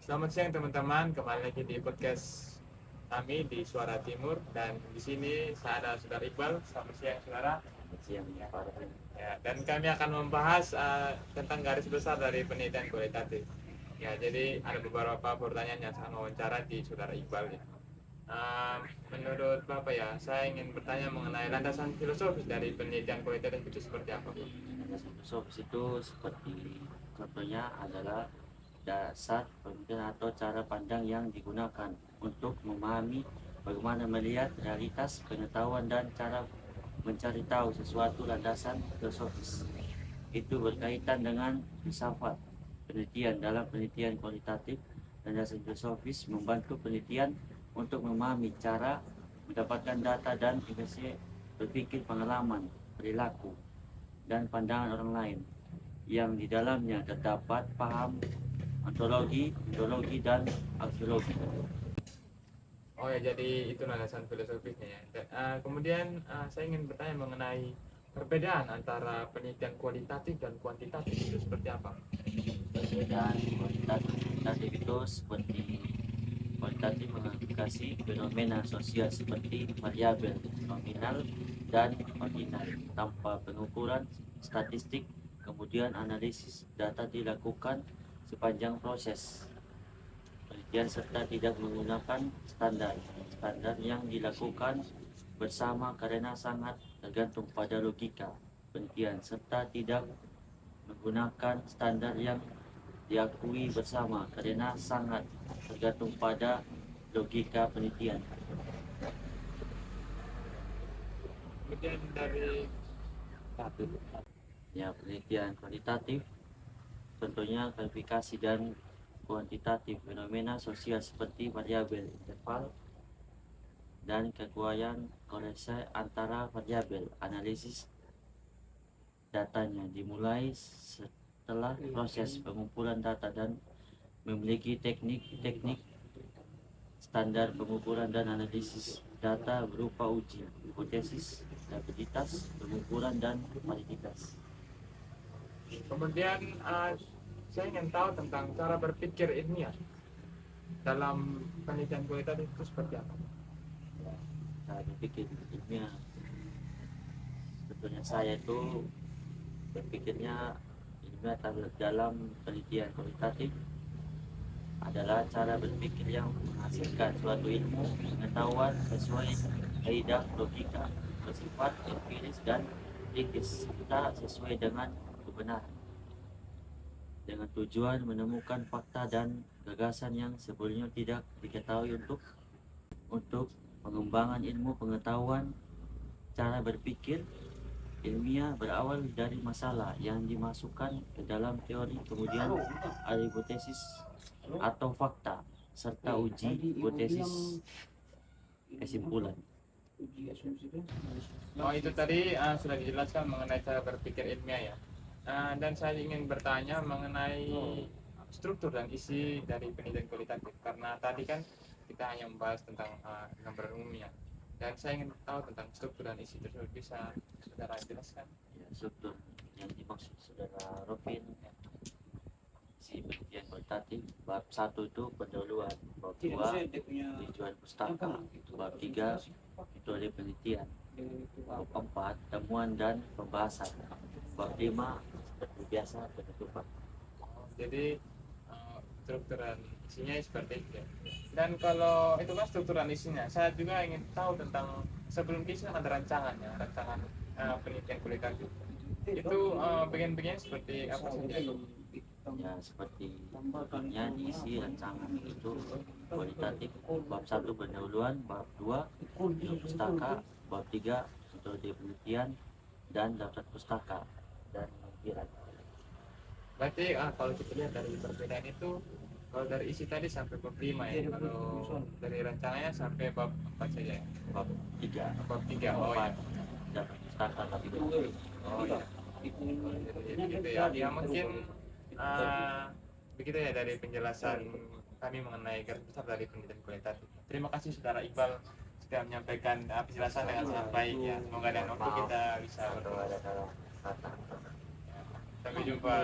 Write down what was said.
Selamat siang teman-teman, kembali lagi di podcast kami di Suara Timur dan di sini saya ada Saudara Iqbal. Selamat siang saudara. Siang ya, Pak. Ya, dan kami akan membahas tentang garis besar dari penelitian kualitatif. Ya, jadi ada beberapa pertanyaan yang saya wawancara di Saudara Iqbal ya. Menurut Bapak ya, saya ingin bertanya mengenai landasan filosofis dari penelitian kualitatif itu seperti apa, Bu? Filosofis itu seperti contohnya adalah dasar pemikiran atau cara pandang yang digunakan untuk memahami bagaimana melihat realitas pengetahuan dan cara mencari tahu sesuatu. Landasan filosofis itu berkaitan dengan filsafat penelitian. Dalam penelitian kualitatif, landasan filosofis membantu penelitian untuk memahami cara mendapatkan data dan investigasi berpikir, pengalaman, perilaku, dan pandangan orang lain yang di dalamnya terdapat paham ontologi, ideologi, dan aksiologi. Oh ya, jadi itu landasan filosofisnya ya. Kemudian saya ingin bertanya mengenai perbedaan antara penelitian kualitatif dan kuantitatif itu seperti apa? Dan kualitatif itu seperti kualitatif mengaplikasi fenomena sosial seperti variabel nominal dan ordinal tanpa pengukuran statistik. Kemudian analisis data dilakukan sepanjang proses penelitian serta tidak menggunakan standar yang dilakukan bersama karena sangat tergantung pada logika penelitian serta tidak menggunakan standar yang diakui bersama karena sangat tergantung pada logika penelitian. Kemudian dari Ya, penelitian kualitatif contohnya kualifikasi dan kuantitatif fenomena sosial seperti variabel interval dan kekuatan korelasi antara variabel. Analisis datanya dimulai setelah proses pengumpulan data dan memiliki teknik-teknik standar pengukuran dan analisis data berupa uji hipotesis, probabilitas, pengukuran, dan validitas. kemudian saya ingin tahu tentang cara berpikir ilmiah dalam penelitian kualitatif itu seperti apa? Saya berpikir ilmiah, sebetulnya saya itu berpikirnya ilmiah dalam penelitian kualitatif adalah cara berpikir yang menghasilkan suatu ilmu pengetahuan sesuai kaidah logika, bersifat empiris dan logis serta sesuai dengan kebenaran, dengan tujuan menemukan fakta dan gagasan yang sebelumnya tidak diketahui untuk pengembangan ilmu pengetahuan. Cara berpikir ilmiah berawal dari masalah yang dimasukkan ke dalam teori, kemudian ada hipotesis atau fakta, serta uji hipotesis kesimpulan. Oh, itu tadi sudah dijelaskan mengenai cara berpikir ilmiah ya. Dan saya ingin bertanya mengenai struktur dan isi dari penelitian kualitatif karena tadi kan kita hanya membahas tentang gambaran umumnya dan saya ingin tahu tentang struktur dan isi tersebut, bisa saudara jelaskan? Ya, struktur yang dimaksud saudara Robin, si penelitian kualitatif bab 1 itu pendahuluan, bab 2 tujuan pustaka, bab 3 metode penelitian, bab 4 temuan dan pembahasan, bab 5 seperti biasa penutupan. Jadi strukturan isinya seperti itu ya. Dan kalau itu kan strukturan isinya, saya juga ingin tahu tentang sebelum kisah ada rancangannya, rancangan penelitian kualitatif itu bagian-bagian seperti apa saja? Ya, seperti contohnya diisi rancangan itu kualitatif bab 1 pendahuluan, bab 2 pustaka, bab 3 metode penelitian dan daftar pustaka dan lampiran. Berarti kalau kita lihat dari perbedaan itu, kalau dari isi tadi sampai bab 5 ya, kalau dari rancangannya sampai bab 4 saja ya. Bab 3 Bab 3, oh ya. daftar pustaka tapi Oh ya. Jadi gitu ya. Ya mungkin begitu ya dari penjelasan kami mengenai garis besar dari penelitian kualitatif. Terima kasih saudara Iqbal sudah menyampaikan penjelasan dengan sangat baik ya. Semoga dan waktu kita bisa bertemu. ada salah kata. Sampai jumpa.